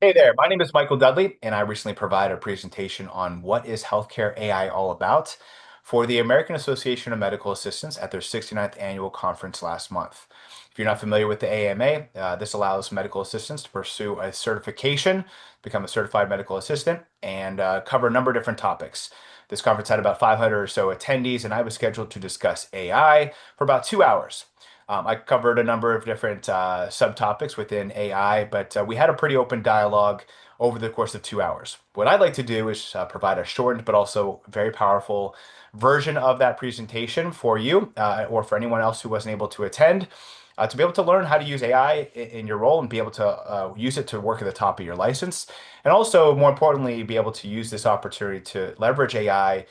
Hey there, my name is Michael Dudley, and I recently provided a presentation on what is healthcare AI all about for the American Association of Medical Assistants at their 69th annual conference last month. If you're not familiar with the AAMA, this allows medical assistants to pursue a certification, become a certified medical assistant, and cover a number of different topics. This conference had about 500 or so attendees, and I was scheduled to discuss AI for about 2 hours. I covered a number of different subtopics within AI, but we had a pretty open dialogue over the course of 2 hours. What I'd like to do is provide a shortened but also very powerful version of that presentation for you or for anyone else who wasn't able to attend. To be able to learn how to use AI in your role and be able to use it to work at the top of your license. And also, more importantly, be able to use this opportunity to leverage AI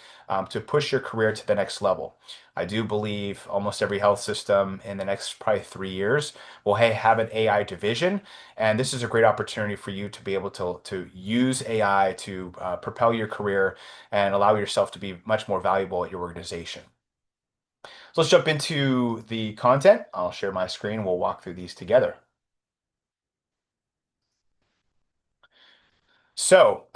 to push your career to the next level. I do believe almost every health system in the next probably 3 years will have an AI division, and this is a great opportunity for you to be able to use AI to propel your career and allow yourself to be much more valuable at your organization. So let's jump into the content. I'll share my screen. We'll walk through these together. So,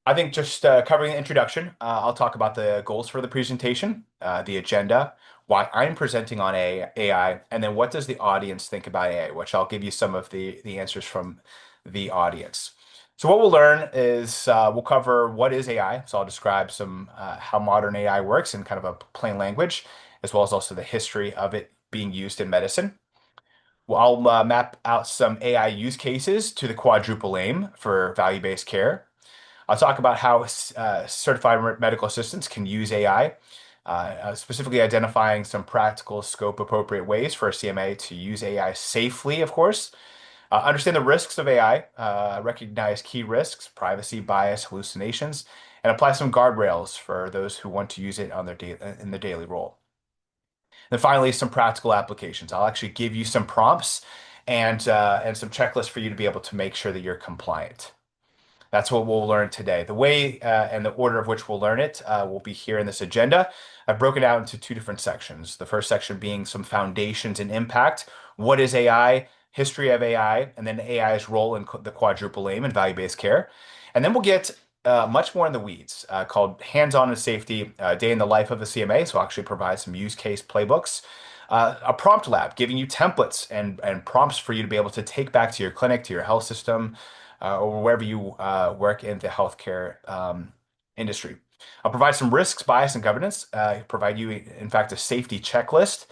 I think just covering the introduction, I'll talk about the goals for the presentation, the agenda, why I'm presenting on AI, and then what does the audience think about AI, which I'll give you some of the answers from the audience. So what we'll learn is we'll cover what is AI. So I'll describe some how modern AI works in kind of a plain language, as well as also the history of it being used in medicine. Well, I'll map out some AI use cases to the quadruple aim for value-based care. I'll talk about how certified medical assistants can use AI, specifically identifying some practical scope-appropriate ways for a CMA to use AI safely, of course. Understand the risks of AI, recognize key risks, privacy, bias, hallucinations, and apply some guardrails for those who want to use it on in their daily role. Then finally, some practical applications. I'll actually give you some prompts and some checklists for you to be able to make sure that you're compliant. That's what we'll learn today. The way and the order of which we'll learn it will be here in this agenda. I've broken it out into two different sections. The first section being some foundations and impact. What is AI? History of AI, and then AI's role in the quadruple aim and value-based care. And then we'll get much more in the weeds called hands-on and safety, day in the life of a CMA. So I'll actually provide some use case playbooks. A prompt lab giving you templates and prompts for you to be able to take back to your clinic, to your health system, or wherever you work in the healthcare industry. I'll provide some risks, bias, and governance, provide you, in fact, a safety checklist,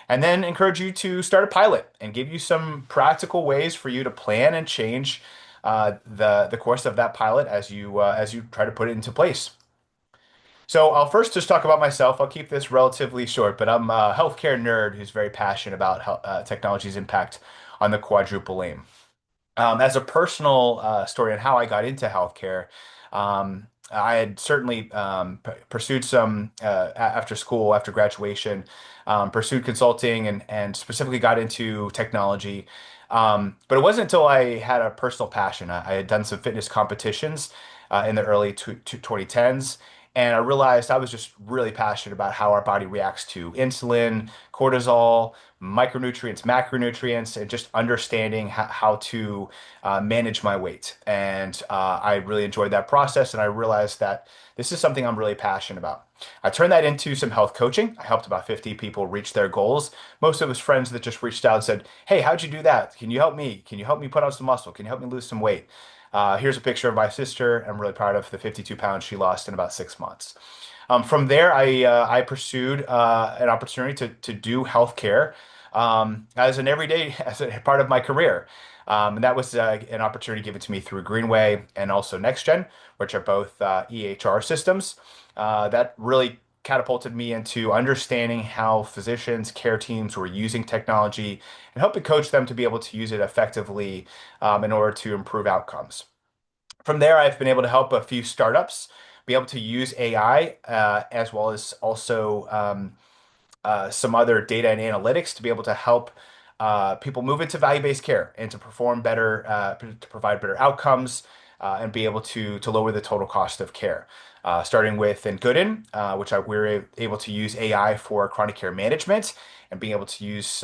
and then encourage you to start a pilot and give you some practical ways for you to plan and change the course of that pilot as you try to put it into place. So I'll first just talk about myself. I'll keep this relatively short, but I'm a healthcare nerd who's very passionate about technology's impact on the quadruple aim. As a personal story on how I got into healthcare, I had certainly pursued some after school, after graduation, pursued consulting and specifically got into technology. But it wasn't until I had a personal passion. I had done some fitness competitions in the early 2010s. And I realized I was just really passionate about how our body reacts to insulin, cortisol, micronutrients, macronutrients, and just understanding how to manage my weight. And I really enjoyed that process. And I realized that this is something I'm really passionate about. I turned that into some health coaching. I helped about 50 people reach their goals. Most of it was friends that just reached out and said, "Hey, how'd you do that? Can you help me? Can you help me put on some muscle? Can you help me lose some weight?" Here's a picture of my sister. I'm really proud of the 52 pounds she lost in about 6 months. From there, I pursued an opportunity to do healthcare as an everyday, as a part of my career. And that was an opportunity given to me through Greenway and also NextGen, which are both EHR systems. That really catapulted me into understanding how physicians, care teams were using technology and helping coach them to be able to use it effectively in order to improve outcomes. From there, I've been able to help a few startups be able to use AI as well as also some other data and analytics to be able to help people move into value-based care and to perform better, to provide better outcomes, and be able to lower the total cost of care. Starting with in Gooden, we're able to use AI for chronic care management and being able to use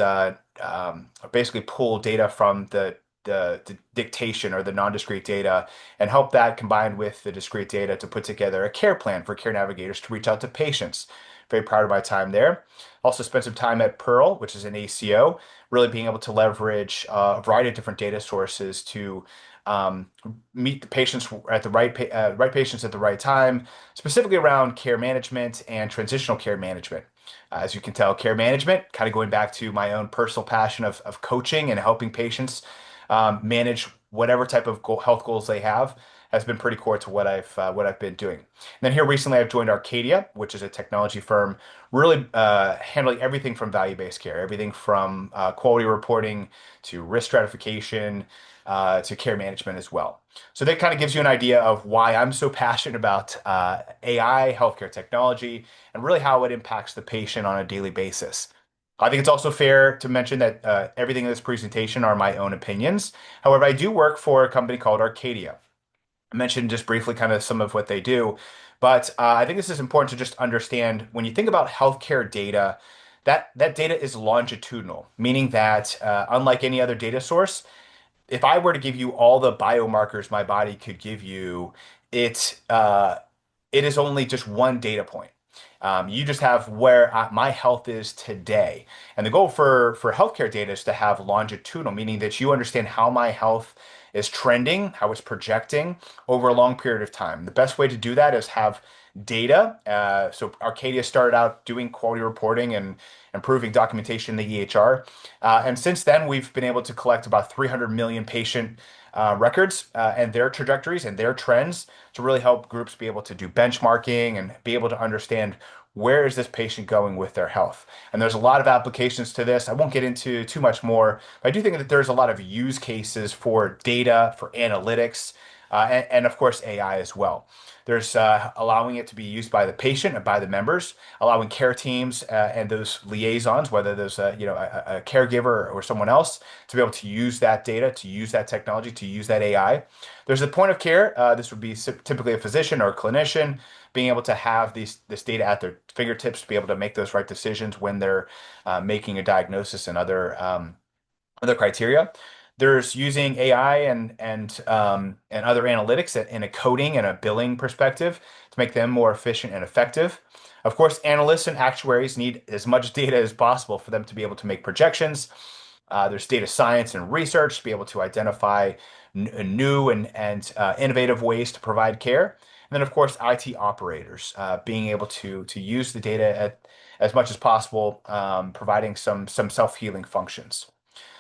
basically pull data from the the dictation or the non-discrete data and help that combined with the discrete data to put together a care plan for care navigators to reach out to patients. Very proud of my time there. Also spent some time at Pearl, which is an ACO, really being able to leverage a variety of different data sources to um, meet the patients at the right patients at the right time, specifically around care management and transitional care management. As you can tell, care management, kind of going back to my own personal passion of coaching and helping patients manage whatever type of health goals they have, has been pretty core to what I've been doing. And then here recently, I've joined Arcadia, which is a technology firm, really handling everything from value-based care, everything from quality reporting to risk stratification to care management as well. So that kind of gives you an idea of why I'm so passionate about AI, healthcare technology, and really how it impacts the patient on a daily basis. I think it's also fair to mention that everything in this presentation are my own opinions. However, I do work for a company called Arcadia. I mentioned just briefly kind of some of what they do, but I think this is important to just understand when you think about healthcare data, that data is longitudinal, meaning that unlike any other data source, if I were to give you all the biomarkers my body could give you, it it is only just one data point. You just have where my health is today. And the goal for healthcare data is to have longitudinal, meaning that you understand how my health is trending, how it's projecting over a long period of time. The best way to do that is have data. So Arcadia started out doing quality reporting and improving documentation in the EHR. And since then, we've been able to collect about 300 million patient records and their trajectories and their trends to really help groups be able to do benchmarking and be able to understand where is this patient going with their health. And there's a lot of applications to this. I won't get into too much more, but I do think that there's a lot of use cases for data, for analytics, and of course AI as well. There's allowing it to be used by the patient and by the members, allowing care teams and those liaisons, whether there's a caregiver or someone else, to be able to use that data, to use that technology, to use that AI. There's a point of care. This would be typically a physician or a clinician being able to have this data at their fingertips to be able to make those right decisions when they're making a diagnosis and other criteria. There's using AI and other analytics in a coding and a billing perspective to make them more efficient and effective. Of course, analysts and actuaries need as much data as possible for them to be able to make projections. There's data science and research to be able to identify new and innovative ways to provide care. And then, of course, IT operators being able to use the data as much as possible, providing some self-healing functions.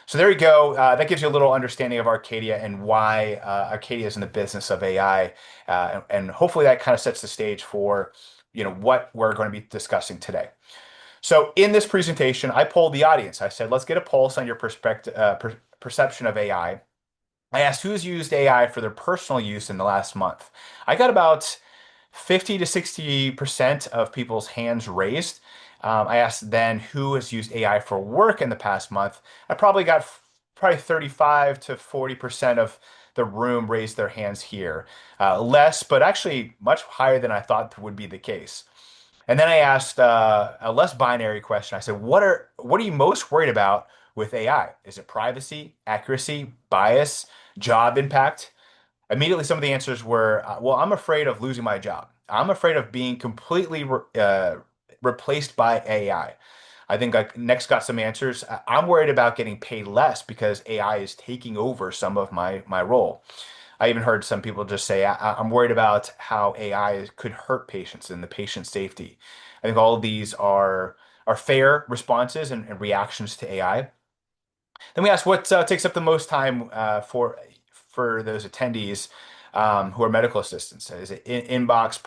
So there you go. That gives you a little understanding of Arcadia and why Arcadia is in the business of AI, and hopefully that kind of sets the stage for what we're going to be discussing today. So in this presentation, I polled the audience. I said, let's get a pulse on your perception of AI. I asked who's used AI for their personal use in the last month. I got about 50 to 60% of people's hands raised. I asked then who has used AI for work in the past month. I probably got probably 35 to 40% of the room raised their hands here. Less, but actually much higher than I thought would be the case. And then I asked a less binary question. I said, what are you most worried about with AI? Is it privacy, accuracy, bias, job impact? Immediately, some of the answers were, well, I'm afraid of losing my job. I'm afraid of being completely replaced by AI. I think I next got some answers. I'm worried about getting paid less because AI is taking over some of my role. I even heard some people just say, I'm worried about how AI could hurt patients and the patient safety. I think all of these are fair responses and reactions to AI. Then we asked what takes up the most time for those attendees who are medical assistants. Is it inbox,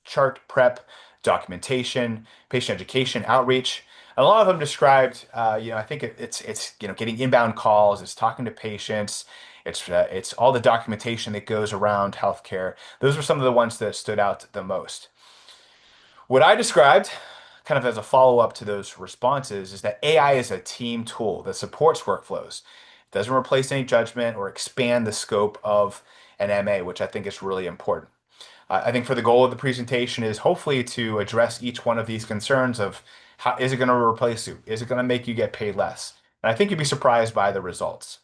chart prep, documentation, patient education, outreach? And a lot of them described, I think it's getting inbound calls, it's talking to patients, it's all the documentation that goes around healthcare. Those were some of the ones that stood out the most. What I described, kind of as a follow-up to those responses, is that AI is a team tool that supports workflows. It doesn't replace any judgment or expand the scope of an MA, which I think is really important. I think for the goal of the presentation is hopefully to address each one of these concerns of how is it going to replace you? Is it going to make you get paid less? And I think you'd be surprised by the results.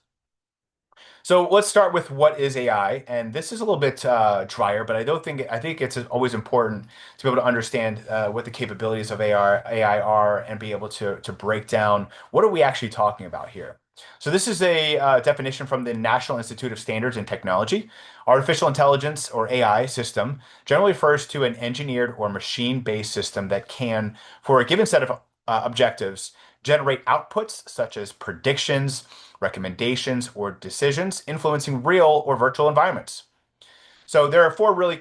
So let's start with what is AI, and this is a little bit drier, but I think it's always important to be able to understand what the capabilities of AI are and be able to break down what are we actually talking about here. So this is a definition from the National Institute of Standards and Technology. Artificial intelligence or AI system generally refers to an engineered or machine-based system that can, for a given set of objectives, generate outputs such as predictions, recommendations, or decisions influencing real or virtual environments. So there are four really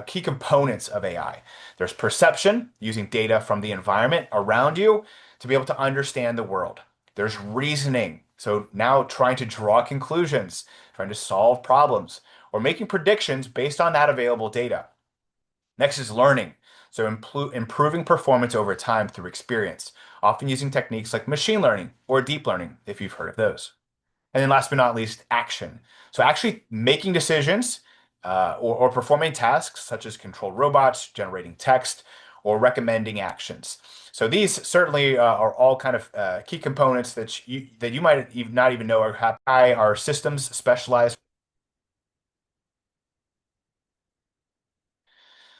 key components of AI. There's perception, using data from the environment around you to be able to understand the world. There's reasoning. So now trying to draw conclusions, trying to solve problems, or making predictions based on that available data. Next is learning. So improving performance over time through experience, often using techniques like machine learning or deep learning, if you've heard of those. And then last but not least, action. So actually making decisions or performing tasks such as controlled robots, generating text, or recommending actions. So these certainly are all kind of key components that you might not even know are happening. Our systems specialized.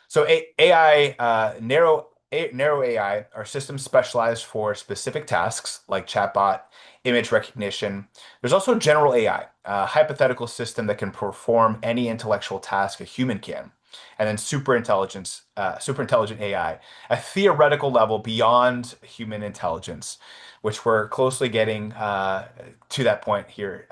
So AI, narrow AI are systems specialized for specific tasks like chatbot, image recognition. There's also general AI, a hypothetical system that can perform any intellectual task a human can. And then super intelligent AI, a theoretical level beyond human intelligence, which we're closely getting to that point here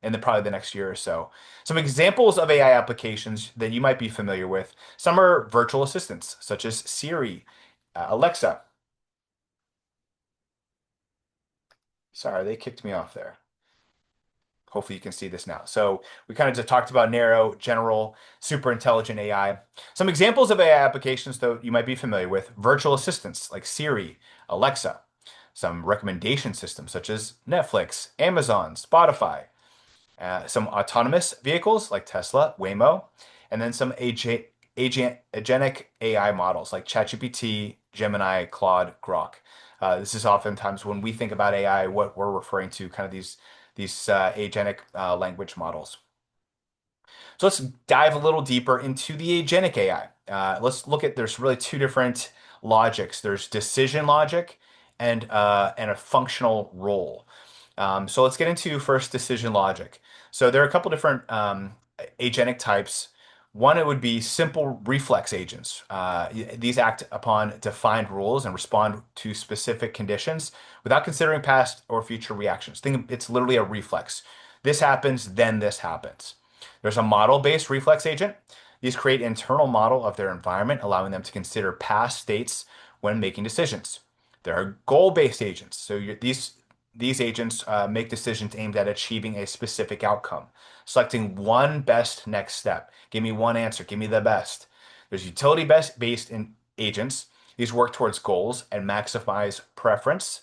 in probably the next year or so. Some examples of AI applications that you might be familiar with. Some are virtual assistants, such as Siri, Alexa. Sorry, they kicked me off there. Hopefully you can see this now. So we kind of just talked about narrow, general, super intelligent AI. Some examples of AI applications, though, you might be familiar with. Virtual assistants like Siri, Alexa. Some recommendation systems such as Netflix, Amazon, Spotify. Some autonomous vehicles like Tesla, Waymo, and then some agentic AI models like ChatGPT, Gemini, Claude, Grok. This is oftentimes when we think about AI, what we're referring to, kind of these agentic language models. So let's dive a little deeper into the agentic AI. Let's look at there's really two different logics. There's decision logic and a functional role. So let's get into first decision logic. So there are a couple different agentic types. One, it would be simple reflex agents. These act upon defined rules and respond to specific conditions without considering past or future reactions. It's literally a reflex. This happens, then this happens. There's a model-based reflex agent. These create an internal model of their environment, allowing them to consider past states when making decisions. There are goal-based agents. So these agents make decisions aimed at achieving a specific outcome, selecting one best next step. Give me one answer. Give me the best. There's utility-based in agents. These work towards goals and maximize preference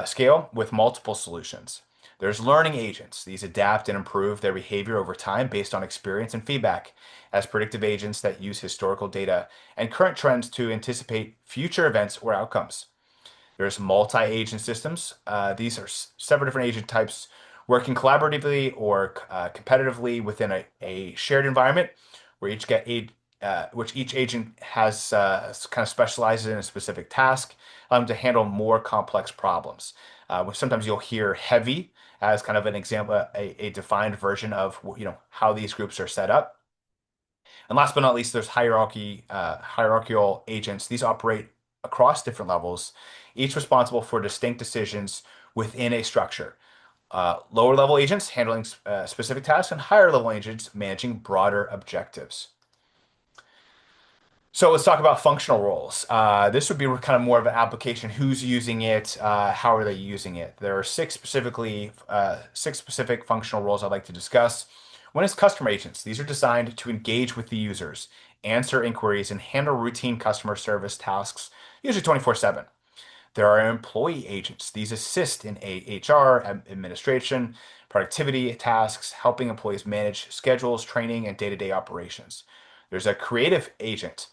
scale with multiple solutions. There's learning agents. These adapt and improve their behavior over time based on experience and feedback as predictive agents that use historical data and current trends to anticipate future events or outcomes. There's multi-agent systems. These are several different agent types working collaboratively or competitively within a shared environment where which each agent has kind of specializes in a specific task, allowing them to handle more complex problems. Which sometimes you'll hear heavy as kind of an example, a defined version of how these groups are set up. And last but not least, there's hierarchical agents. These operate across different levels, each responsible for distinct decisions within a structure. Lower level agents handling specific tasks, and higher level agents managing broader objectives. So let's talk about functional roles. This would be kind of more of an application. Who's using it? How are they using it? There are six specific functional roles I'd like to discuss. One is customer agents. These are designed to engage with the users, answer inquiries, and handle routine customer service tasks, usually 24/7. There are employee agents. These assist in HR, administration, productivity tasks, helping employees manage schedules, training, and day-to-day operations. There's a creative agent.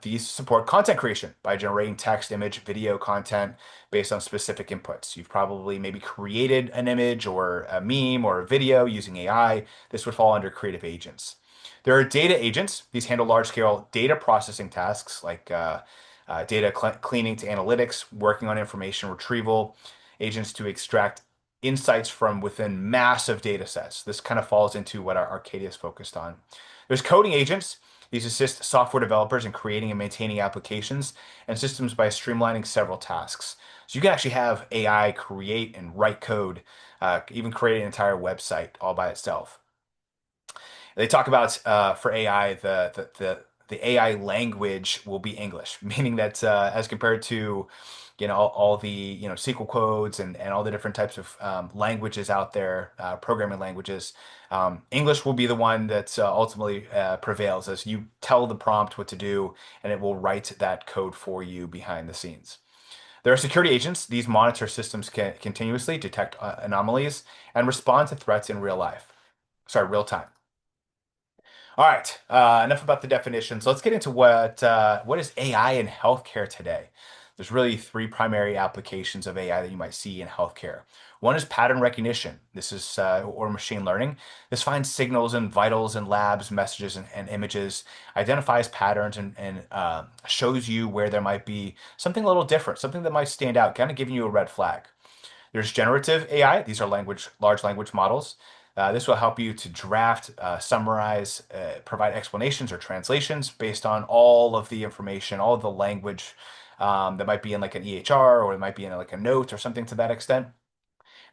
These support content creation by generating text, image, video content based on specific inputs. You've probably maybe created an image or a meme or a video using AI. This would fall under creative agents. There are data agents. These handle large-scale data processing tasks like data cleaning to analytics, working on information retrieval, agents to extract insights from within massive data sets. This kind of falls into what our Arcadia is focused on. There's coding agents. These assist software developers in creating and maintaining applications and systems by streamlining several tasks. So you can actually have AI create and write code, even create an entire website all by itself. They talk about for AI, the AI language will be English, meaning that as compared to all the SQL codes and all the different types of languages out there, programming languages, English will be the one that ultimately prevails as you tell the prompt what to do, and it will write that code for you behind the scenes. There are security agents. These monitor systems can continuously detect anomalies and respond to threats in real time. All right, enough about the definitions. Let's get into what is AI in healthcare today. There's really three primary applications of AI that you might see in healthcare. One is pattern recognition. This is or machine learning. This finds signals in vitals and labs, messages and images, identifies patterns and shows you where there might be something a little different, something that might stand out, kind of giving you a red flag. There's generative AI. These are large language models. This will help you to draft, summarize, provide explanations or translations based on all of the information, all of the language that might be in like an EHR or it might be in like a note or something to that extent.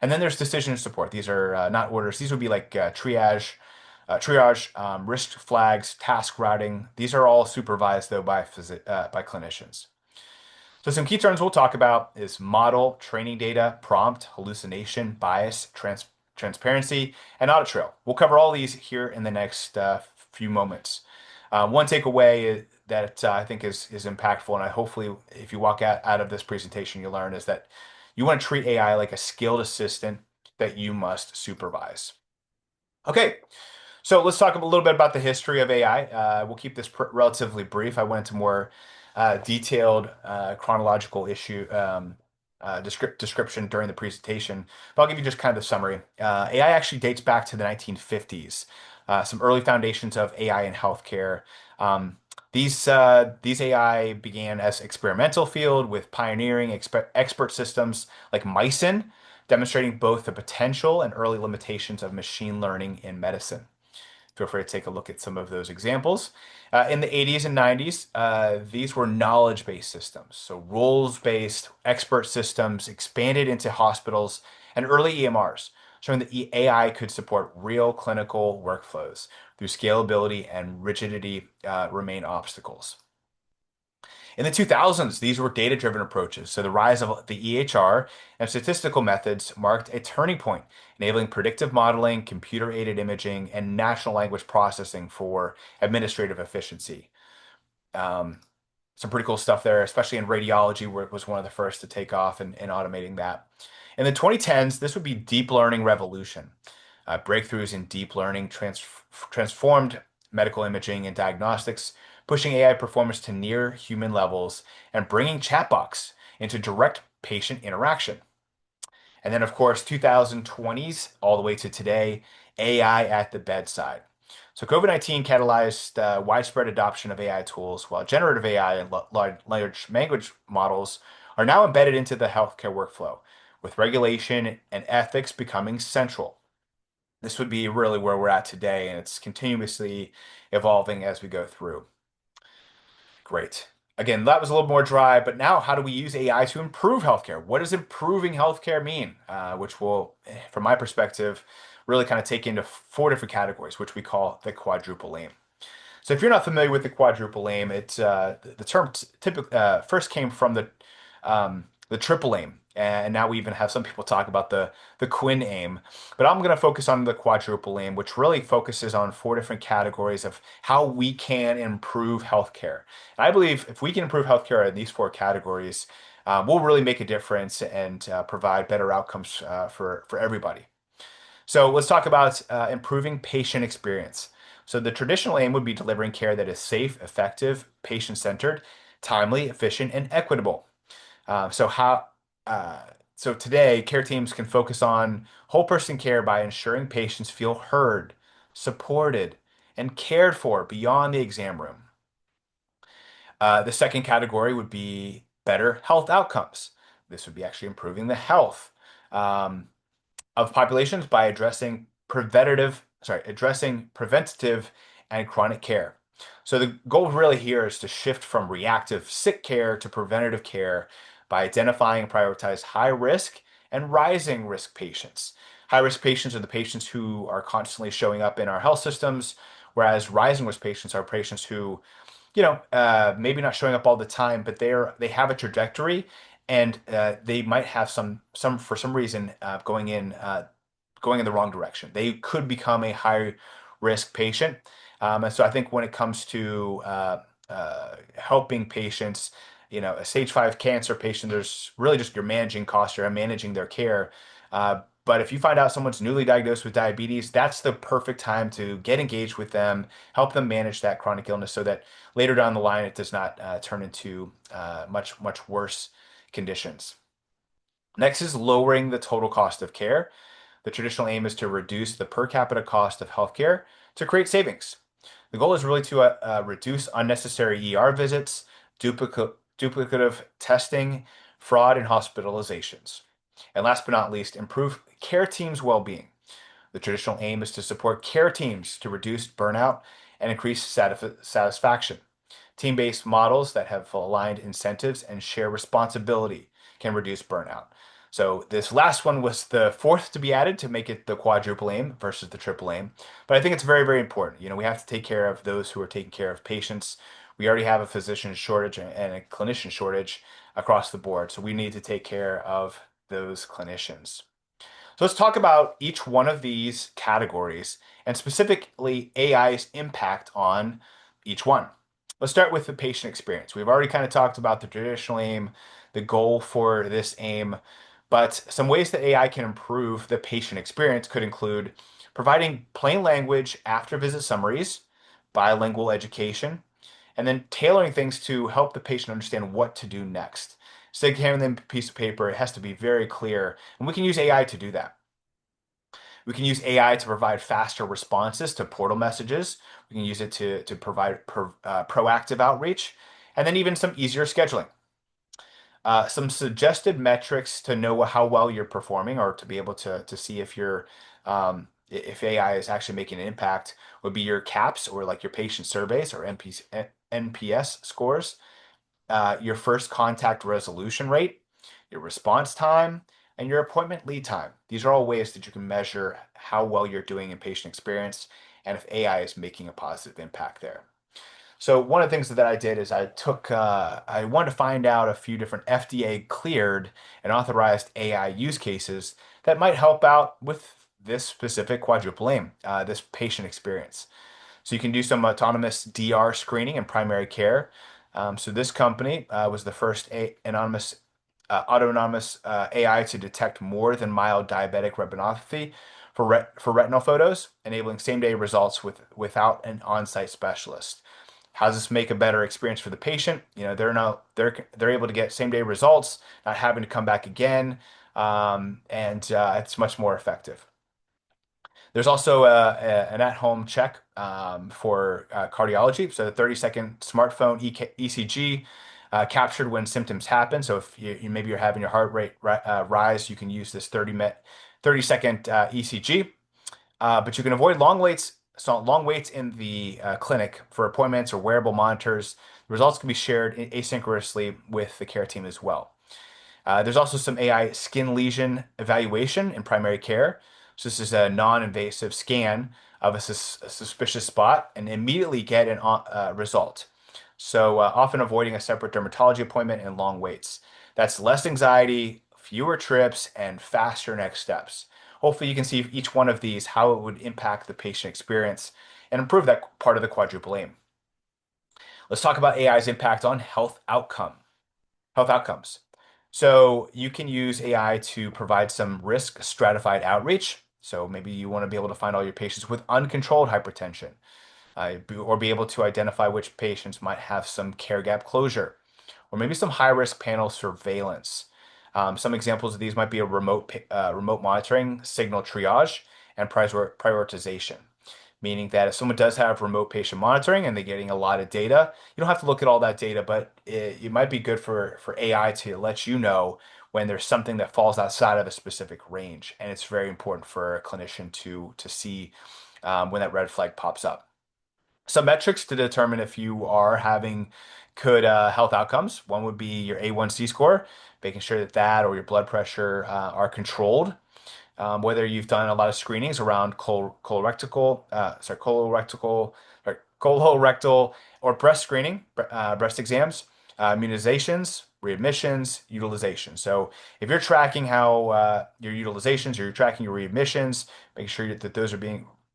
And then there's decision support. These are not orders. These would be like risk flags, task routing. These are all supervised though by clinicians. So some key terms we'll talk about is model, training data, prompt, hallucination, bias, transparency, and audit trail. We'll cover all these here in the next few moments. One takeaway that I think is impactful, and I hopefully if you walk out of this presentation you learn is that you want to treat AI like a skilled assistant that you must supervise. Okay, so let's talk a little bit about the history of AI. We'll keep this relatively brief. I went into more detailed chronological description during the presentation, but I'll give you just kind of the summary. AI actually dates back to the 1950s. Some early foundations of AI in healthcare. These AI began as experimental field with pioneering expert systems like Mycin, demonstrating both the potential and early limitations of machine learning in medicine. Feel free to take a look at some of those examples. In the 80s and 90s, these were knowledge-based systems. So rules-based expert systems expanded into hospitals and early EMRs, showing that AI could support real clinical workflows through scalability and rigidity remain obstacles. In the 2000s, these were data-driven approaches. So the rise of the EHR and statistical methods marked a turning point, enabling predictive modeling, computer-aided imaging, and natural language processing for administrative efficiency. Um, some pretty cool stuff there, especially in radiology, where it was one of the first to take off in automating that. In the 2010s, this would be deep learning revolution. Breakthroughs in deep learning transformed medical imaging and diagnostics, pushing AI performance to near human levels and bringing chatbots into direct patient interaction. And then, of course, 2020s all the way to today, AI at the bedside. So COVID-19 catalyzed widespread adoption of AI tools, while generative AI and large language models are now embedded into the healthcare workflow, with regulation and ethics becoming central. This would be really where we're at today, and it's continuously evolving as we go through. Great. Again, that was a little more dry, but now how do we use AI to improve healthcare? What does improving healthcare mean? Which will, from my perspective, really kind of take into four different categories, which we call the quadruple aim. So if you're not familiar with the quadruple aim, it's the term typically first came from the triple aim, and now we even have some people talk about the Quinn aim. But I'm going to focus on the quadruple aim, which really focuses on four different categories of how we can improve healthcare. And I believe if we can improve healthcare in these four categories, we'll really make a difference and provide better outcomes for everybody. So let's talk about improving patient experience. So the traditional aim would be delivering care that is safe, effective, patient-centered, timely, efficient, and equitable. Uh, so how uh, so today, care teams can focus on whole person care by ensuring patients feel heard, supported, and cared for beyond the exam room. The second category would be better health outcomes. This would be actually improving the health um, of populations by addressing preventative and chronic care. So the goal really here is to shift from reactive sick care to preventative care by identifying and prioritize high risk and rising risk patients. High risk patients are the patients who are constantly showing up in our health systems, whereas rising risk patients are patients who maybe not showing up all the time, but they have a trajectory, and they might have some for some reason going in the wrong direction. They could become a high risk patient. And so I think when it comes to helping patients, a stage 5 cancer patient, there's really just you're managing costs, you're managing their care. But if you find out someone's newly diagnosed with diabetes, that's the perfect time to get engaged with them, help them manage that chronic illness so that later down the line it does not turn into much worse conditions. Next is lowering the total cost of care. The traditional aim is to reduce the per capita cost of healthcare to create savings. The goal is really to reduce unnecessary ER visits, duplicative testing, fraud, and hospitalizations. And last but not least, improve care teams' well-being. The traditional aim is to support care teams to reduce burnout and increase satisfaction. Team-based models that have aligned incentives and share responsibility can reduce burnout. So this last one was the fourth to be added to make it the quadruple aim versus the triple aim. But I think it's very, very important. We have to take care of those who are taking care of patients. We already have a physician shortage and a clinician shortage across the board. So we need to take care of those clinicians. So let's talk about each one of these categories and specifically AI's impact on each one. Let's start with the patient experience. We've already kind of talked about the traditional aim, the goal for this aim, but some ways that AI can improve the patient experience could include providing plain language after visit summaries, bilingual education, and then tailoring things to help the patient understand what to do next. Instead of handing them a piece of paper, it has to be very clear, and we can use AI to do that. We can use AI to provide faster responses to portal messages. We can use it to provide proactive outreach, and then even some easier scheduling. Some suggested metrics to know how well you're performing or to be able to see if AI is actually making an impact would be your CAPS or like your patient surveys or NPS scores, your first contact resolution rate, your response time, and your appointment lead time. These are all ways that you can measure how well you're doing in patient experience and if AI is making a positive impact there. So one of the things that I did is I wanted to find out a few different FDA cleared and authorized AI use cases that might help out with this specific quadruple aim, this patient experience. So you can do some autonomous DR screening in primary care. So this company was the first autonomous AI to detect more than mild diabetic retinopathy for retinal photos, enabling same-day results without an on-site specialist. How does this make a better experience for the patient? They're able to get same-day results, not having to come back again, and it's much more effective. There's also an at-home check for cardiology. So the 30-second smartphone ECG captured when symptoms happen. So if maybe you're having your heart rate rise, you can use this 30-second ECG. But you can avoid long waits in the clinic for appointments or wearable monitors. The results can be shared asynchronously with the care team as well. There's also some AI skin lesion evaluation in primary care. So this is a non-invasive scan of a suspicious spot and immediately get an result. So often avoiding a separate dermatology appointment and long waits. That's less anxiety, fewer trips, and faster next steps. Hopefully you can see each one of these, how it would impact the patient experience and improve that part of the quadruple aim. Let's talk about AI's impact on health outcomes. So you can use AI to provide some risk stratified outreach. So maybe you want to be able to find all your patients with uncontrolled hypertension. or be able to identify which patients might have some care gap closure, or maybe some high-risk panel surveillance. Some examples of these might be a remote monitoring, signal triage, and prioritization. Meaning that if someone does have remote patient monitoring and they're getting a lot of data, you don't have to look at all that data, but it might be good for AI to let you know when there's something that falls outside of a specific range. And it's very important for a clinician to see when that red flag pops up. Some metrics to determine if you are having good health outcomes. One would be your A1C score, making sure that that or your blood pressure are controlled. Whether you've done a lot of screenings around colorectal or breast screening, breast exams, immunizations, readmissions, utilization. So if you're tracking how your utilizations or you're tracking your readmissions, making sure that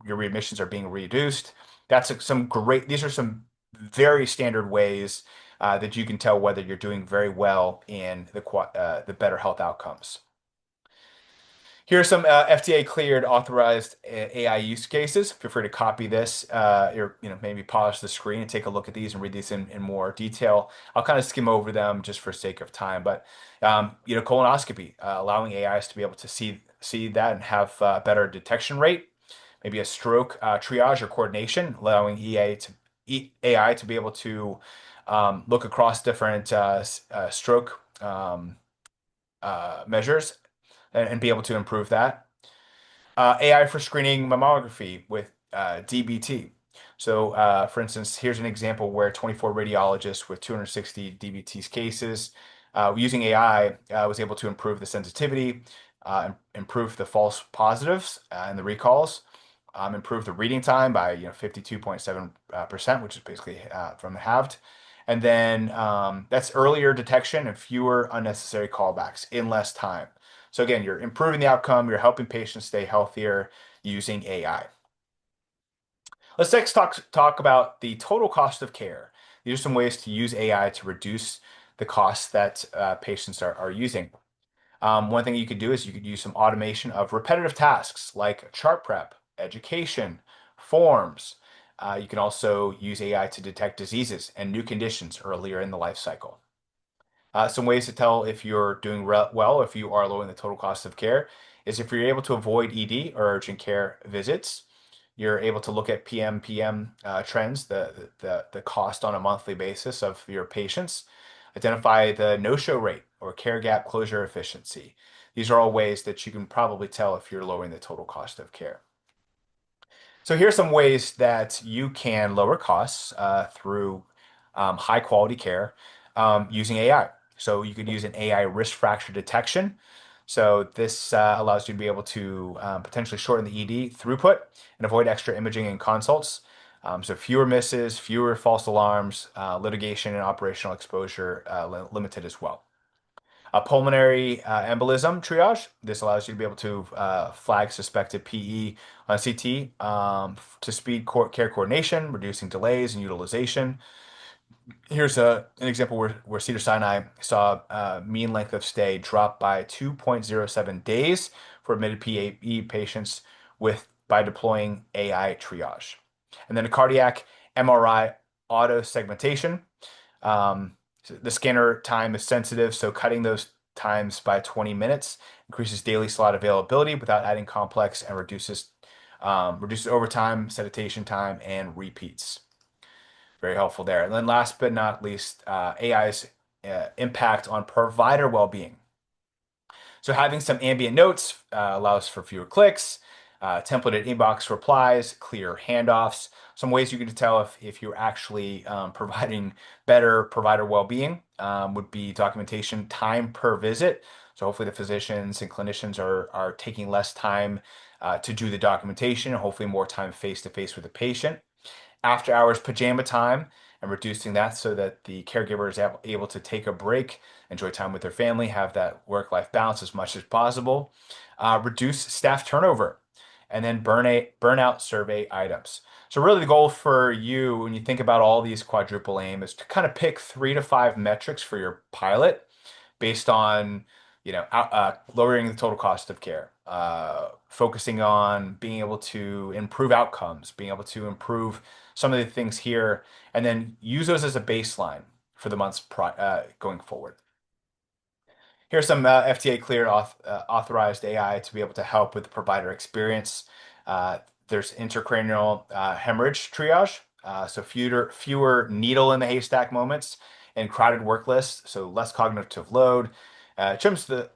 your readmissions are being reduced. These are some very standard ways that you can tell whether you're doing very well in the better health outcomes. Here are some FDA cleared authorized AI use cases. Feel free to copy this or maybe pause the screen and take a look at these and read these in more detail. I'll kind of skim over them just for sake of time. But colonoscopy, allowing AIs to be able to see that and have a better detection rate. Maybe a stroke triage or coordination, allowing AI to be able to look across different stroke measures and be able to improve that. AI for screening mammography with DBT. So, for instance, here's an example where 24 radiologists with 260 DBT cases using AI was able to improve the sensitivity, improve the false positives and the recalls, improve the reading time by 52.7%, which is basically from halved. And then that's earlier detection and fewer unnecessary callbacks in less time. So again, you're improving the outcome, you're helping patients stay healthier using AI. Let's next talk about the total cost of care. These are some ways to use AI to reduce the costs that patients are using. One thing you could do is you could use some automation of repetitive tasks like chart prep, education, forms. You can also use AI to detect diseases and new conditions earlier in the life cycle. Some ways to tell if you're doing well, if you are lowering the total cost of care, is if you're able to avoid ED or urgent care visits. You're able to look at PMPM trends, the cost on a monthly basis of your patients. Identify the no-show rate or care gap closure efficiency. These are all ways that you can probably tell if you're lowering the total cost of care. So here's some ways that you can lower costs through high quality care using AI. So you could use an AI risk fracture detection. So this allows you to be able to potentially shorten the ED throughput and avoid extra imaging and consults. So fewer misses, fewer false alarms, litigation and operational exposure limited as well. A pulmonary embolism triage. This allows you to be able to flag suspected PE on CT to speed care coordination, reducing delays and utilization. Here's an example where Cedars-Sinai saw mean length of stay drop by 2.07 days for admitted PE patients by deploying AI triage. And then a cardiac MRI auto segmentation. So the scanner time is sensitive, so cutting those times by 20 minutes increases daily slot availability without adding complex and reduces overtime, sediation time, and repeats. Very helpful there. And then last but not least, AI's impact on provider well-being. So having some ambient notes allows for fewer clicks, templated inbox replies, clear handoffs. Some ways you can tell if you're actually providing better provider well-being would be documentation time per visit. So hopefully the physicians and clinicians are taking less time to do the documentation and hopefully more time face-to-face with the patient. After hours pajama time and reducing that so that the caregiver is able to take a break, enjoy time with their family, have that work-life balance as much as possible. Reduce staff turnover, and then burnout survey items. So really the goal for you when you think about all these quadruple aim is to kind of pick 3 to 5 metrics for your pilot based on lowering the total cost of care, focusing on being able to improve outcomes, being able to improve some of the things here, and then use those as a baseline for the months going forward. Here's some FDA cleared authorized AI to be able to help with the provider experience. Uh, there's intracranial hemorrhage triage, so fewer needle in the haystack moments and crowded work lists, so less cognitive load. Trims the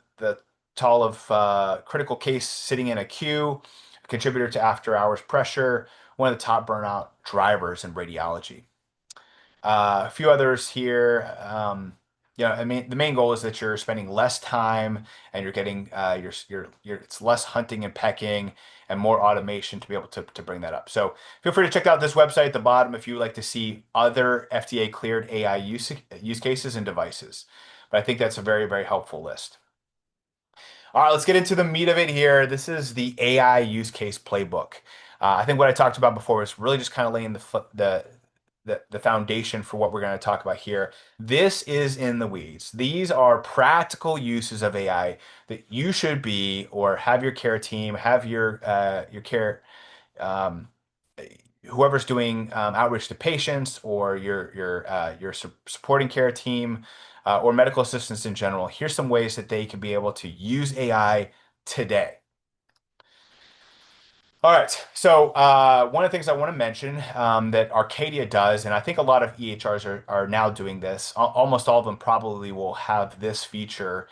toll of critical case sitting in a queue, a contributor to after hours pressure, one of the top burnout drivers in radiology. A few others here. I mean, the main goal is that you're spending less time and you're getting it's less hunting and pecking and more automation to be able to bring that up. So feel free to check out this website at the bottom if you would like to see other FDA cleared AI use cases and devices. But I think that's a very, very helpful list. All right, let's get into the meat of it here. This is the AI use case playbook. I think what I talked about before was really just kind of laying the foundation for what we're going to talk about here. This is in the weeds. These are practical uses of AI that you should be or have your care team, have your care um, whoever's doing outreach to patients or your supporting care team or medical assistants in general. Here's some ways that they can be able to use AI today. All right. So one of the things I want to mention that Arcadia does, and I think a lot of EHRs are now doing this. Almost all of them probably will have this feature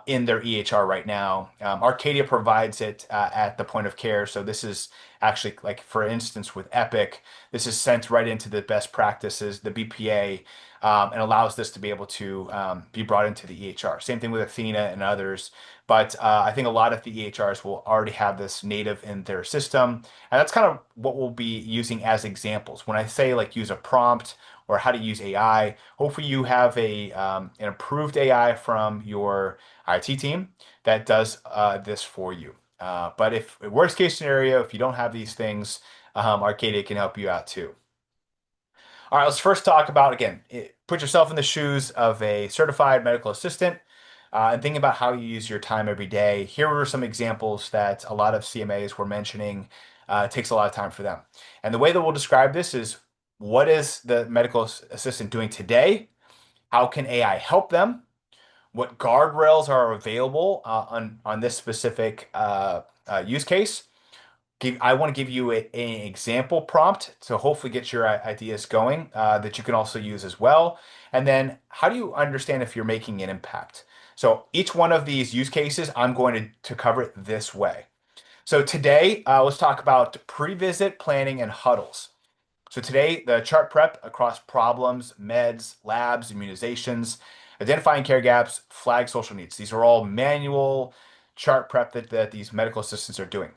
in their EHR right now. Arcadia provides it at the point of care. So this is actually like, for instance, with Epic, this is sent right into the best practices, the BPA, and allows this to be able to be brought into the EHR. Same thing with Athena and others. But I think a lot of the EHRs will already have this native in their system. And that's kind of what we'll be using as examples. When I say like use a prompt or how to use AI, hopefully you have an approved AI from your IT team that does this for you. But if worst case scenario, if you don't have these things, Arcadia can help you out too. All right, let's first talk about, again, put yourself in the shoes of a certified medical assistant and think about how you use your time every day. Here are some examples that a lot of CMAs were mentioning. It takes a lot of time for them. And the way that we'll describe this is what is the medical assistant doing today? How can AI help them? What guardrails are available on this specific use case? I want to give you an example prompt to hopefully get your ideas going that you can also use as well. And then how do you understand if you're making an impact? So each one of these use cases, I'm going to cover it this way. So today, let's talk about pre-visit planning and huddles. So today, the chart prep across problems, meds, labs, immunizations, identifying care gaps, flag social needs. These are all manual chart prep that these medical assistants are doing.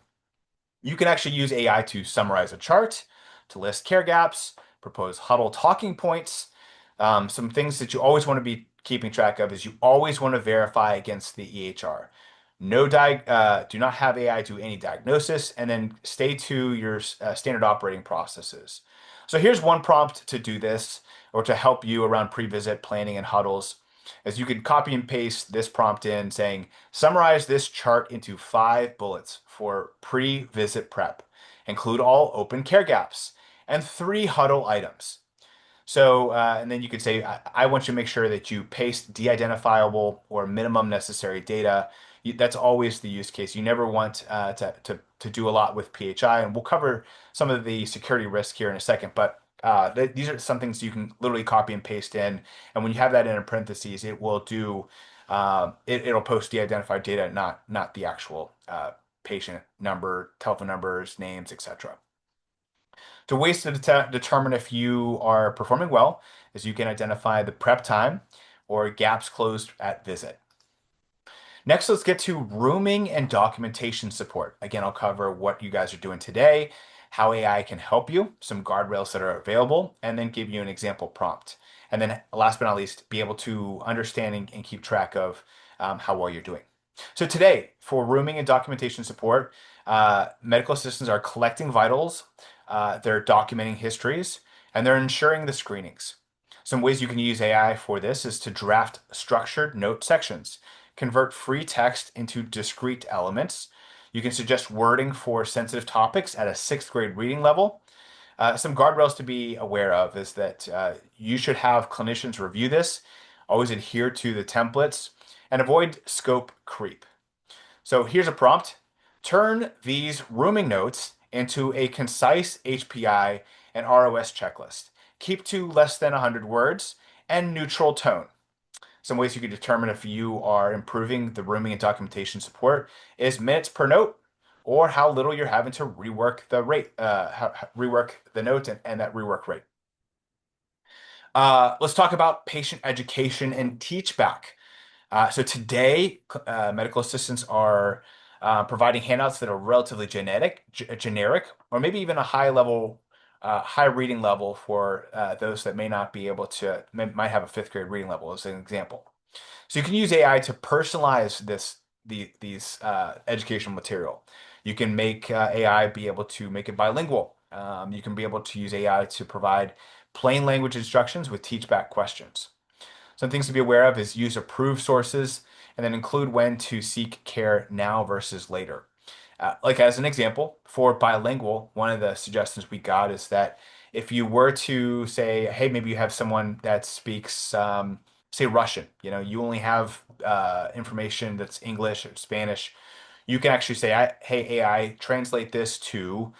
You can actually use AI to summarize a chart, to list care gaps, propose huddle talking points. Some things that you always want to be keeping track of is you always want to verify against the EHR. Do not have AI do any diagnosis, and then stay to your standard operating processes. So here's one prompt to do this, or to help you around pre-visit planning and huddles, is you can copy and paste this prompt in saying, summarize this chart into 5 bullets for pre-visit prep. Include all open care gaps and 3 huddle items. So, and then you could say, I want you to make sure that you paste de-identifiable or minimum necessary data. That's always the use case. You never want to do a lot with PHI, and we'll cover some of the security risk here in a second. But these are some things you can literally copy and paste in, and when you have that in parentheses, it will do it'll post de-identified data, not the actual patient number, telephone numbers, names, etc. The ways to determine if you are performing well is you can identify the prep time or gaps closed at visit. Next, let's get to rooming and documentation support. Again, I'll cover what you guys are doing today, how AI can help you, some guardrails that are available, and then give you an example prompt. And then last but not least, be able to understand and keep track of how well you're doing. So today, for rooming and documentation support, medical assistants are collecting vitals, they're documenting histories, and they're ensuring the screenings. Some ways you can use AI for this is to draft structured note sections. convert free text into discrete elements. You can suggest wording for sensitive topics at a sixth grade reading level. Some guardrails to be aware of is that you should have clinicians review this, always adhere to the templates, and avoid scope creep. So here's a prompt. Turn these rooming notes into a concise HPI and ROS checklist. Keep to less than 100 words and neutral tone. Some ways you can determine if you are improving the rooming and documentation support is minutes per note or how little you're having to rework the rate, rework the note and that rework rate. Let's talk about patient education and teach back. So today, medical assistants are providing handouts that are relatively generic, or maybe even a high level, high reading level for those that may not be able to, might have a fifth grade reading level as an example. So you can use AI to personalize these educational material. You can make AI be able to make it bilingual. You can be able to use AI to provide plain language instructions with teach back questions. Some things to be aware of is use approved sources and then include when to seek care now versus later. Like as an example, for bilingual, one of the suggestions we got is that if you were to say, hey, maybe you have someone that speaks, say Russian, you only have information that's English or Spanish, you can actually say, hey, AI, translate this to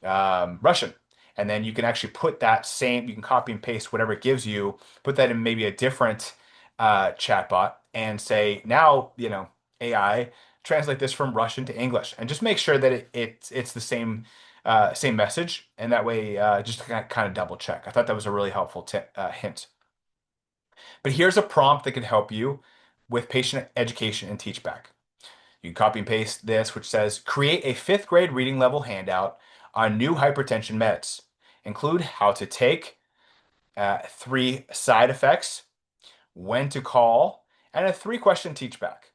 Russian. And then you can actually put that same, you can copy and paste whatever it gives you, put that in maybe a different chatbot and say, now, AI, translate this from Russian to English, and just make sure that it's the same message, and that way, just to kind of double check. I thought that was a really helpful hint. But here's a prompt that can help you with patient education and teach back. You can copy and paste this, which says, create a fifth grade reading level handout on new hypertension meds. Include how to take, 3 side effects, when to call, and a 3-question teach back.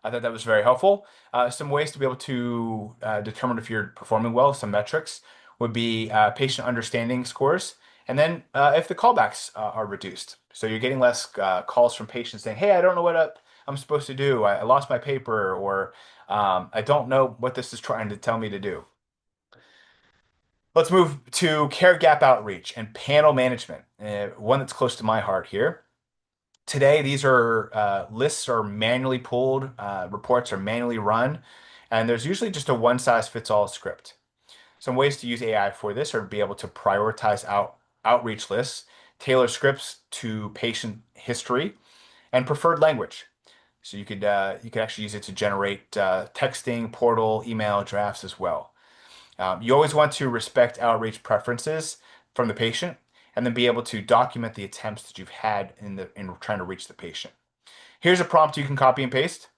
I thought that was very helpful. Some ways to be able to determine if you're performing well, some metrics would be patient understanding scores, and then if the callbacks are reduced. So you're getting less calls from patients saying, hey, I don't know what I'm supposed to do. I lost my paper, or I don't know what this is trying to tell me to do. Let's move to care gap outreach and panel management, one that's close to my heart here. Today, these are lists are manually pulled, reports are manually run, and there's usually just a one-size-fits-all script. Some ways to use AI for this are to be able to prioritize outreach lists, tailor scripts to patient history, and preferred language. So you could actually use it to generate texting, portal, email drafts as well. You always want to respect outreach preferences from the patient and then be able to document the attempts that you've had in trying to reach the patient. Here's a prompt you can copy and paste.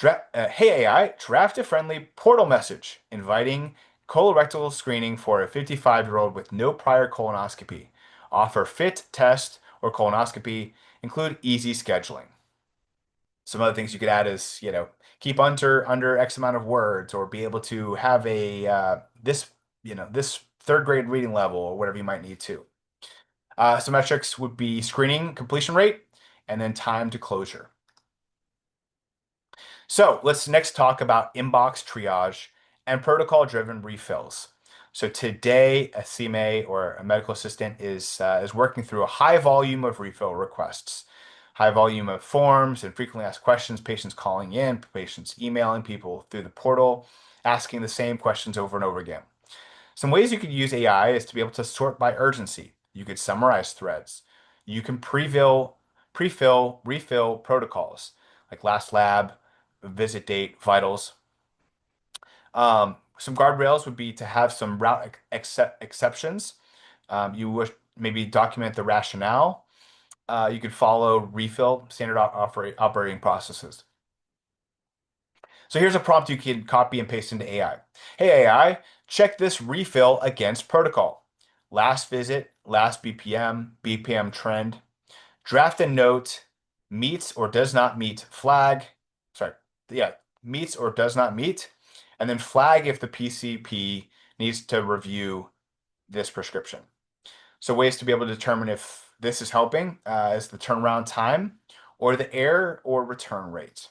Hey AI, draft a friendly portal message inviting colorectal screening for a 55-year-old with no prior colonoscopy. Offer fit test or colonoscopy. Include easy scheduling. Some other things you could add is, keep under X amount of words, or be able to have a this third grade reading level, or whatever you might need to. Some metrics would be screening completion rate and then time to closure. So let's next talk about inbox triage and protocol-driven refills. So today, a CMA or a medical assistant is working through a high volume of refill requests, high volume of forms and frequently asked questions, patients calling in, patients emailing people through the portal, asking the same questions over and over again. Some ways you could use AI is to be able to sort by urgency. You could summarize threads. You can prefill, refill protocols like last lab, visit date, vitals. Some guardrails would be to have some route exceptions. You would maybe document the rationale. You could follow refill standard operating processes. So here's a prompt you can copy and paste into AI. Hey AI, check this refill against protocol. Last visit, last BPM trend. Draft a note, meets or does not meet, flag. Sorry, yeah, meets or does not meet, and then flag if the PCP needs to review this prescription. So ways to be able to determine if this is helping is the turnaround time or the error or return rate.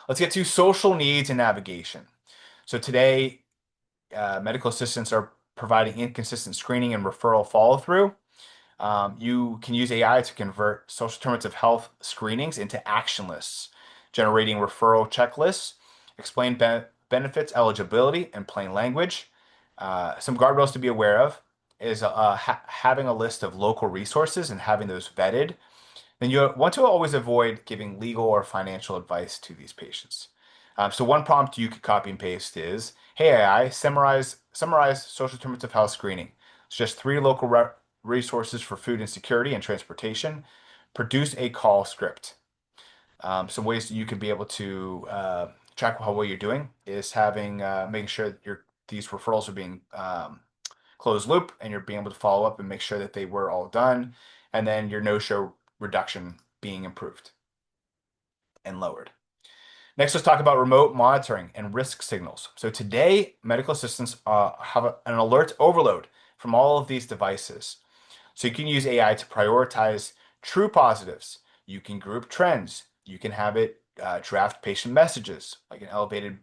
Let's get to social needs and navigation. So today, medical assistants are providing inconsistent screening and referral follow through. You can use AI to convert social determinants of health screenings into action lists, generating referral checklists, explain benefits eligibility in plain language. Some guardrails to be aware of is having a list of local resources and having those vetted. Then you want to always avoid giving legal or financial advice to these patients. So one prompt you could copy and paste is, "Hey AI, summarize social determinants of health screening. It's just three local resources for food insecurity and transportation. Produce a call script." Some ways that you can be able to track how well you're doing is having making sure that these referrals are being closed loop and you're being able to follow up and make sure that they were all done, and then your no-show reduction being improved and lowered. Next, let's talk about remote monitoring and risk signals. So today, medical assistants have an alert overload from all of these devices. So you can use AI to prioritize true positives. You can group trends. You can have it draft patient messages, like an elevated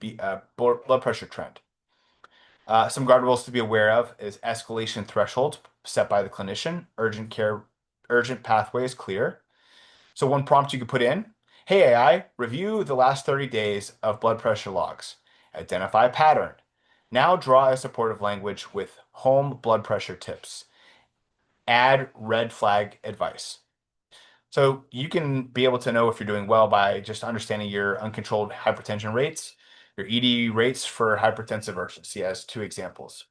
blood pressure trend. Some guardrails to be aware of is escalation thresholds set by the clinician, urgent pathways clear. So one prompt you could put in, "Hey AI, review the last 30 days of blood pressure logs. Identify a pattern. Now draw a supportive language with home blood pressure tips. Add red flag advice." So you can be able to know if you're doing well by just understanding your uncontrolled hypertension rates, your ED rates for hypertensive urgency as two examples.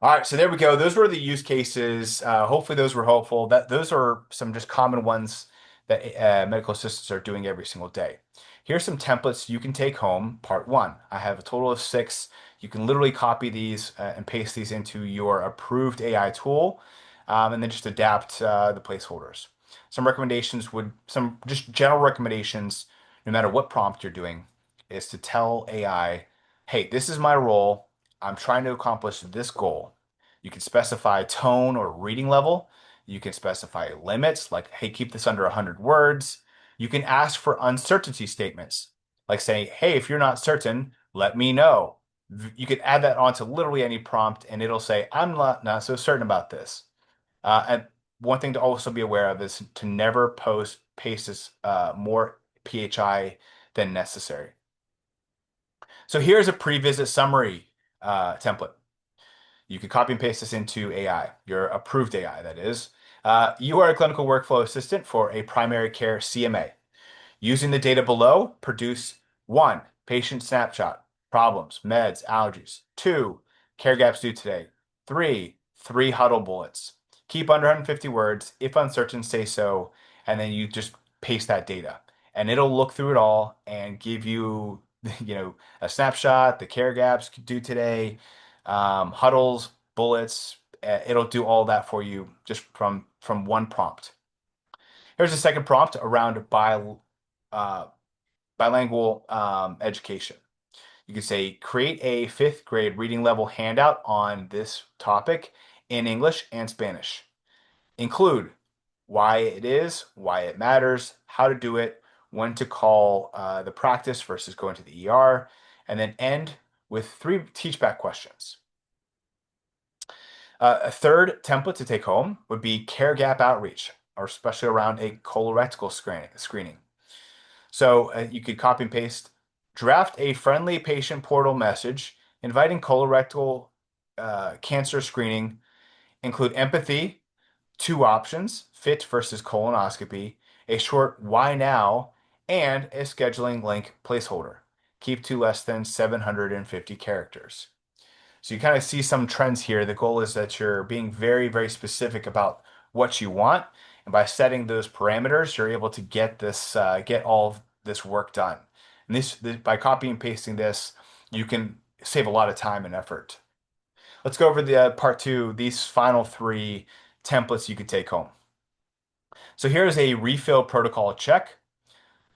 All right, so there we go. Those were the use cases. Hopefully, those were helpful. Those are some just common ones that medical assistants are doing every single day. Here's some templates you can take home. Part one. I have a total of 6. You can literally copy these and paste these into your approved AI tool, and then just adapt the placeholders. Some just general recommendations, no matter what prompt you're doing, is to tell AI, "Hey, this is my role. I'm trying to accomplish this goal." You can specify tone or reading level. You can specify limits, like, "Hey, keep this under 100 words." You can ask for uncertainty statements, like saying, "Hey, if you're not certain, let me know." You could add that onto literally any prompt, and it'll say, "I'm not so certain about this." And one thing to also be aware of is to never paste this more PHI than necessary. So here's a pre-visit summary template. You can copy and paste this into AI, your approved AI, that is. You are a clinical workflow assistant for a primary care CMA. Using the data below, produce 1, patient snapshot, problems, meds, allergies. 2, care gaps due today. 3 huddle bullets. Keep under 150 words. If uncertain, say so. And then you just paste that data. And it'll look through it all and give you, a snapshot, the care gaps due today, huddles, bullets. It'll do all that for you just from one prompt. Here's a second prompt around uh, bilingual education. You can say, "Create a 5th grade reading level handout on this topic in English and Spanish. Include why it is, why it matters, how to do it, when to call the practice versus going to the ER, and then end with 3 teach back questions." A third template to take home would be care gap outreach, or especially around a colorectal screening. So you could copy and paste, draft a friendly patient portal message inviting colorectal cancer screening, include empathy, 2 options, fit versus colonoscopy, a short why now, and a scheduling link placeholder. Keep to less than 750 characters. So you kind of see some trends here. The goal is that you're being very, very specific about what you want. And by setting those parameters, you're able to get all of this work done. And by copying and pasting this, you can save a lot of time and effort. Let's go over the part 2, these final 3 templates you could take home. So here's a refill protocol check.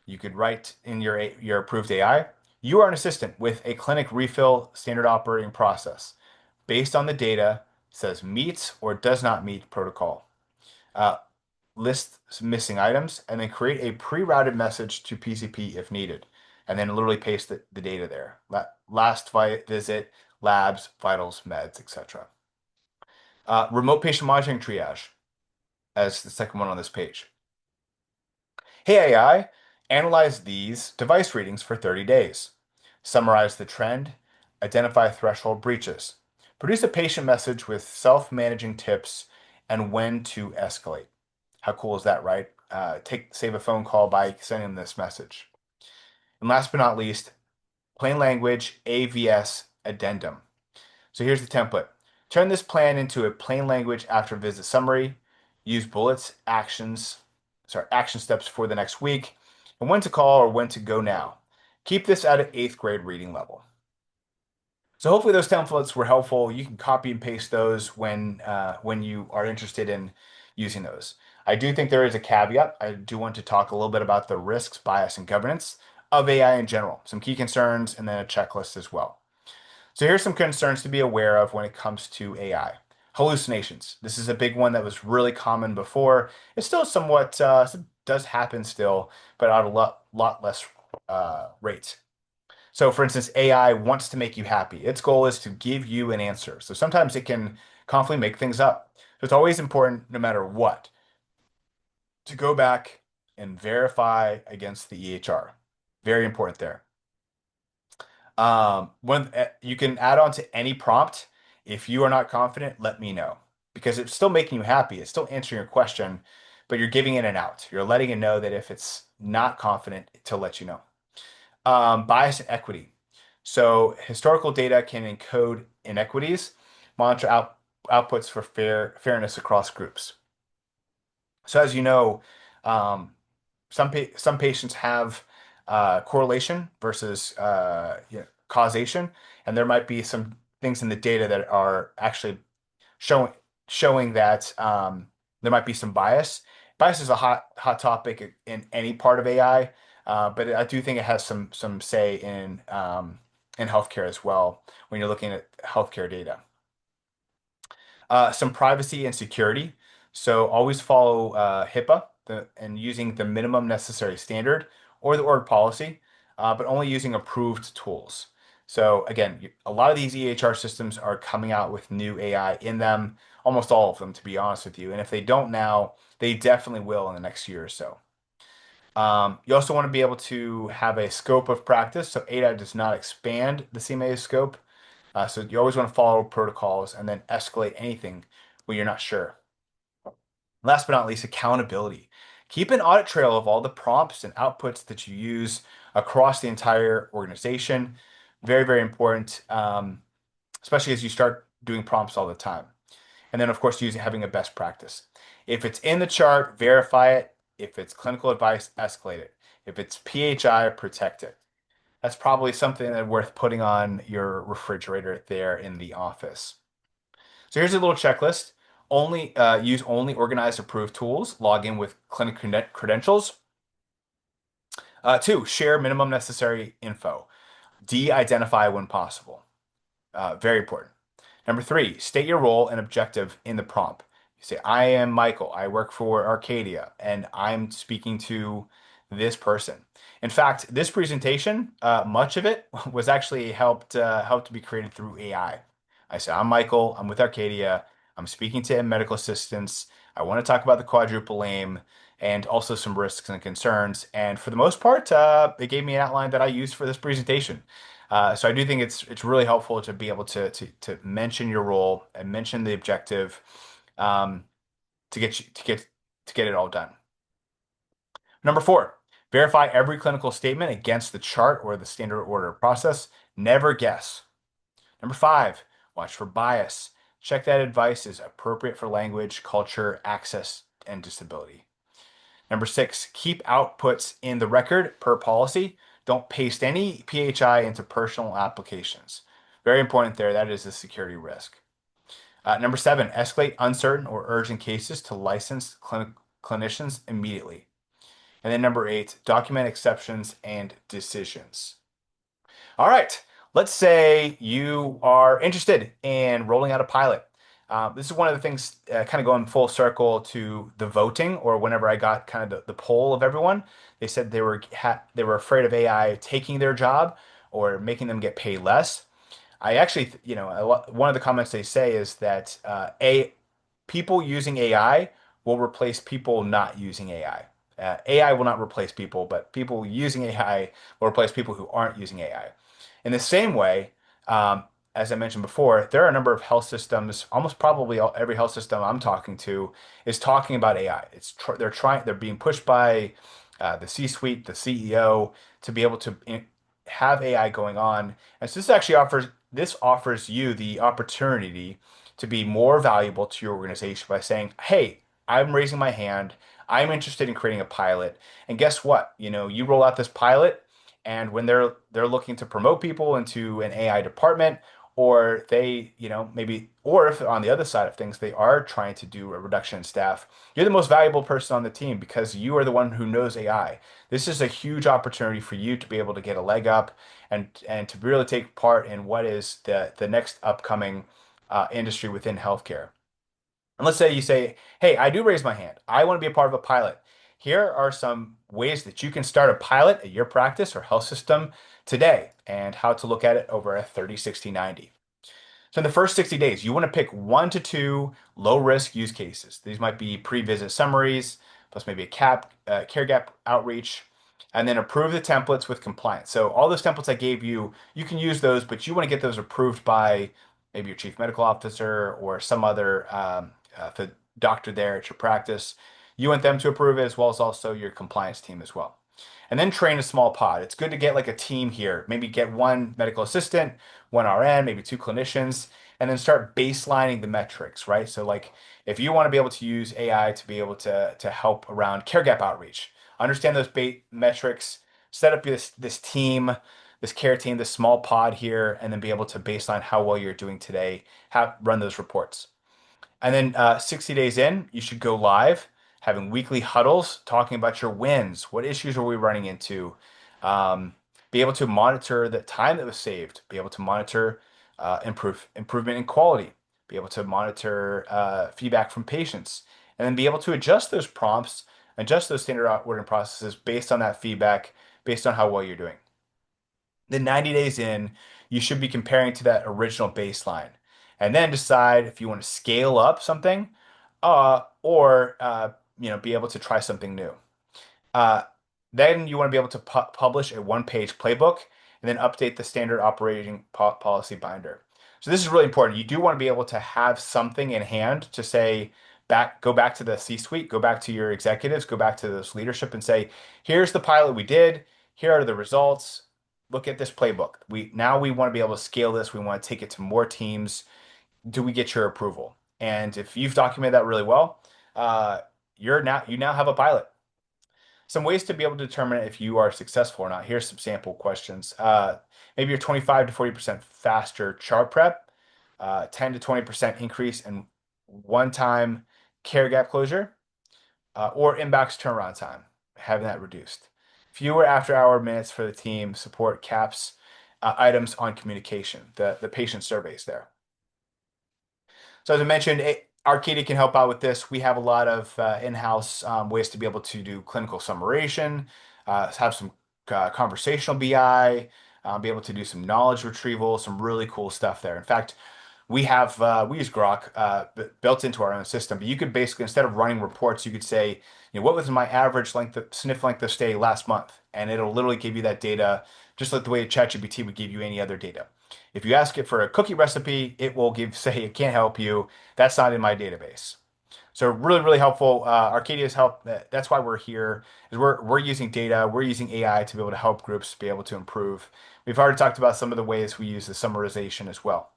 You could write in your approved AI, "You are an assistant with a clinic refill standard operating process. Based on the data, says meets or does not meet protocol. Uh, list some missing items, and then create a pre-routed message to PCP if needed, and then literally paste the data there. Last visit, labs, vitals, meds, etc. Remote patient monitoring triage as the second one on this page. Hey AI, analyze these device readings for 30 days. Summarize the trend, identify threshold breaches. Produce a patient message with self-managing tips and when to escalate. How cool is that, right? Save a phone call by sending them this message. And last but not least, plain language AVS addendum. So here's the template. Turn this plan into a plain language after visit summary. Use bullets, action steps for the next week, and when to call or when to go now. Keep this at an eighth grade reading level. So hopefully those templates were helpful. You can copy and paste those when you are interested in using those. I do think there is a caveat. I do want to talk a little bit about the risks, bias, and governance of AI in general, some key concerns, and then a checklist as well. So here's some concerns to be aware of when it comes to AI. Hallucinations. This is a big one that was really common before. It's still somewhat does happen still, but at a lot less rate. So for instance, AI wants to make you happy. Its goal is to give you an answer. So sometimes it can confidently make things up. So it's always important, no matter what, to go back and verify against the EHR. Very important there. When you can add on to any prompt. If you are not confident, let me know because it's still making you happy. It's still answering your question, but you're giving it an out. You're letting it know that if it's not confident, to let you know. Bias and equity. So historical data can encode inequities, monitor outputs for fairness across groups. So as you know, um, some patients have correlation versus causation, and there might be some things in the data that are actually showing showing that there might be some bias. Bias is a hot topic in any part of AI, but I do think it has some say in healthcare as well when you're looking at healthcare data. Some privacy and security. So always follow HIPAA and using the minimum necessary standard or the org policy, but only using approved tools. So again, a lot of these EHR systems are coming out with new AI in them, almost all of them, to be honest with you. And if they don't now, they definitely will in the next year or so. You also want to be able to have a scope of practice. So ADA does not expand the CMA scope. So you always want to follow protocols and then escalate anything when you're not sure. Last but not least, accountability. Keep an audit trail of all the prompts and outputs that you use across the entire organization. Very, very important, especially as you start doing prompts all the time. And then, of course, having a best practice. If it's in the chart, verify it. If it's clinical advice, escalate it. If it's PHI, protect it. That's probably something that's worth putting on your refrigerator there in the office. So here's a little checklist. Use only organized approved tools. Log in with clinic credentials. Two, share minimum necessary info. De-identify when possible. Very important. Number three, state your role and objective in the prompt. You say, I am Michael. I work for Arcadia, and I'm speaking to this person. In fact, this presentation, much of it was actually helped to be created through AI. I said, I'm Michael. I'm with Arcadia. I'm speaking to medical assistants. I want to talk about the quadruple aim and also some risks and concerns. And for the most part, it gave me an outline that I used for this presentation. So I do think it's really helpful to be able to mention your role and mention the objective um, to get it all done. Number four, verify every clinical statement against the chart or the standard order process. Never guess. Number five, watch for bias. Check that advice is appropriate for language, culture, access, and disability. Number six, keep outputs in the record per policy. Don't paste any PHI into personal applications. Very important there. That is a security risk. Number seven, escalate uncertain or urgent cases to licensed clinicians immediately. And then number eight, document exceptions and decisions. All right, let's say you are interested in rolling out a pilot. This is one of the things kind of going full circle to the voting, or whenever I got kind of the poll of everyone, they said they were afraid of AI taking their job or making them get paid less. I actually, one of the comments they say is that a people using AI will replace people not using AI. AI will not replace people, but people using AI will replace people who aren't using AI. In the same way, um, as I mentioned before, there are a number of health systems, almost probably every health system I'm talking to is talking about AI. They're being pushed by the C-suite, the CEO, to be able to have AI going on. And so this offers you the opportunity to be more valuable to your organization by saying, "Hey, I'm raising my hand. I'm interested in creating a pilot." And guess what? You roll out this pilot, and when they're looking to promote people into an AI department, or or if on the other side of things they are trying to do a reduction in staff, you're the most valuable person on the team because you are the one who knows AI. This is a huge opportunity for you to be able to get a leg up and to really take part in what is the next upcoming industry within healthcare. And let's say you say, "Hey, I do raise my hand. I want to be a part of a pilot. Here are some ways that you can start a pilot at your practice or health system today, and how to look at it over a 30, 60, 90." So in the first 60 days, you want to pick 1 to 2 low risk use cases. These might be pre-visit summaries, plus maybe care gap outreach, and then approve the templates with compliance. So all those templates I gave you, you can use those, but you want to get those approved by maybe your chief medical officer or some other the doctor there at your practice. You want them to approve it as well as also your compliance team as well. And then train a small pod. It's good to get like a team here. Maybe get one medical assistant, one RN, maybe 2 clinicians, and then start baselining the metrics, right? So like if you want to be able to use AI to be able to help around care gap outreach, understand those metrics, set up this team, this care team, this small pod here, and then be able to baseline how well you're doing today, run those reports. And then 60 days in, you should go live, having weekly huddles, talking about your wins. What issues are we running into? Be able to monitor the time that was saved, be able to monitor improvement in quality, be able to monitor feedback from patients, and then be able to adjust those prompts, adjust those standard operating processes based on that feedback, based on how well you're doing. Then 90 days in, you should be comparing to that original baseline and then decide if you want to scale up something or be able to try something new. Uh, then you want to be able to publish a one-page playbook and then update the standard operating policy binder. So this is really important. You do want to be able to have something in hand to say go back to the C-suite, go back to your executives, go back to this leadership and say, "Here's the pilot we did. Here are the results. Look at this playbook. We want to be able to scale this. We want to take it to more teams. Do we get your approval?" And if you've documented that really well, uh, you now have a pilot. Some ways to be able to determine if you are successful or not. Here's some sample questions. Maybe you're 25 to 40% faster chart prep, 10 to 20% increase in one-time care gap closure, or inbox turnaround time, having that reduced. Fewer after-hour minutes for the team support caps items on communication, the patient surveys there. So as I mentioned, Arcadia can help out with this. We have a lot of in-house ways to be able to do clinical summarization, have some conversational BI, be able to do some knowledge retrieval, some really cool stuff there. In fact, we use Grok built into our own system. But you could basically, instead of running reports, you could say, what was my average sniff length of stay last month? And it'll literally give you that data, just like the way ChatGPT would give you any other data. If you ask it for a cookie recipe, it will say it can't help you. That's not in my database. So really, really helpful. Arcadia's help. That's why we're here. Is we're using data. We're using AI to be able to help groups be able to improve. We've already talked about some of the ways we use the summarization as well.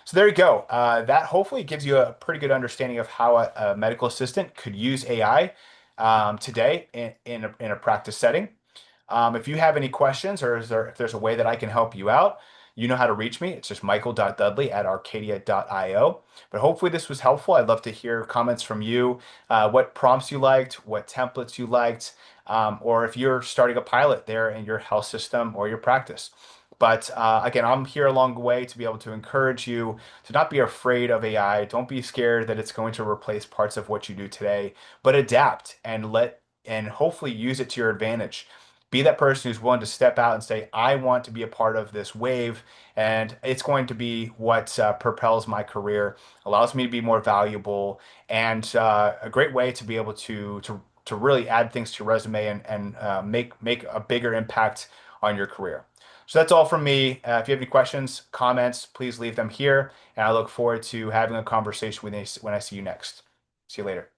So there you go. That hopefully gives you a pretty good understanding of how a medical assistant could use AI today in a practice setting. If you have any questions or if there's a way that I can help you out, you know how to reach me. It's just michael.dudley@arcadia.io. But hopefully this was helpful. I'd love to hear comments from you, what prompts you liked, what templates you liked, or if you're starting a pilot there in your health system or your practice. But again, I'm here along the way to be able to encourage you to not be afraid of AI. Don't be scared that it's going to replace parts of what you do today, but adapt and hopefully use it to your advantage. Be that person who's willing to step out and say, I want to be a part of this wave, and it's going to be what propels my career, allows me to be more valuable, and a great way to be able to really add things to your resume and make a bigger impact on your career. So that's all from me. If you have any questions, comments, please leave them here. And I look forward to having a conversation with you when I see you next. See you later.